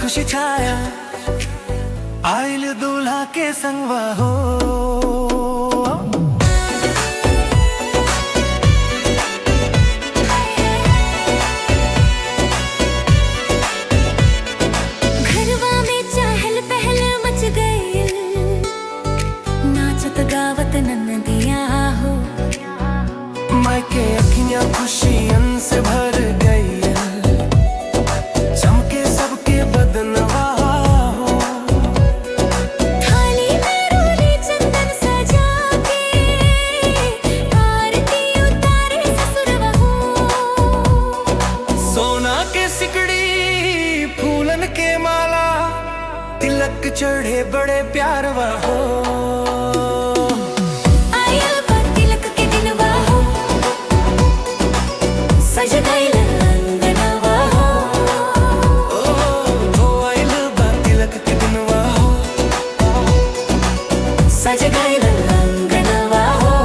खुशी छाया आइल दूल्हा के संगवा हो। घरवा में चहल पहल मच गई, नाचत गावत ननदिया हो। मायके अखियां खुशियन से भर गई, चमके सबके बदनवा हो। थाली में रोली चंदन सजा के, आरती उतारे ससुरवा हो। सोना के सिकड़ी फूलन के माला, तिलक चढ़े बड़े प्यारवा हो। सज गइल अंगनवा हो, आइल बा तिलक के दिनवा हो। सज गइल अंगनवा हो।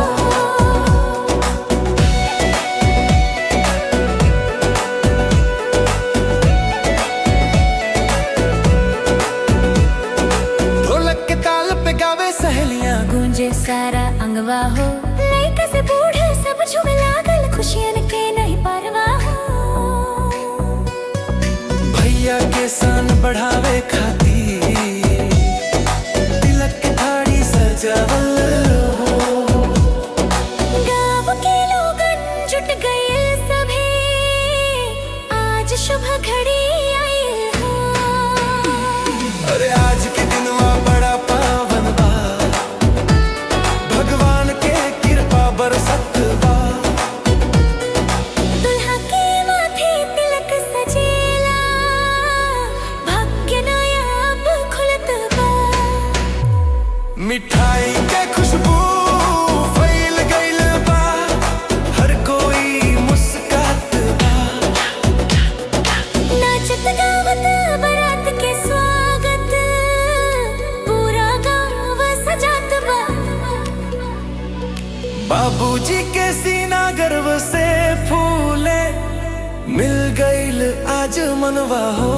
ढोलक के ताल पे गावे सहेलियां, गूंजे सारा अंगवा हो। लइका से बूढ़ा सब झूमे लागल, खुशियन के नहीं परवा हो। भैया के सान बढ़ावे खातिर तिलक के थाड़ी सजावल हो। गाँव के लोगन जुट गए सभी, आज शुभ घड़ी आई हो। अरे आज के दिनवा बड़ा पावन बा, भगवान के कृपा बरसत बा। दुल्हा के माथे तिलक सजेला, भाग्य नया अब खुलत बा। मिठाई के खुशबू फैल गइल बा, हर कोई मुस्कात बा। नाचत गावत बारात के स्वागत, पूरा गाँव सजात बा। बाबूजी के सीना गर्व से फूले, मिल गइल आज मनवा हो।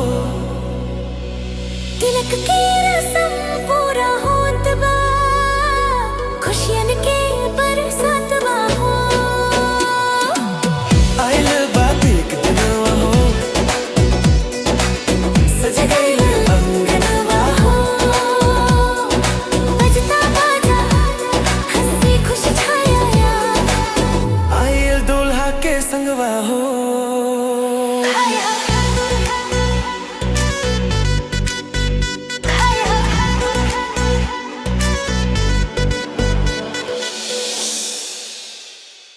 तिलक की रस्म पूरा होत बा, खुशियन के बरसात बा हो। आइल बा एक दिनवा हो, सज गइल अंगनवा हो। बजता बाजा हंसी खुशी छाया, आइल दूल्हा के संगवा हो।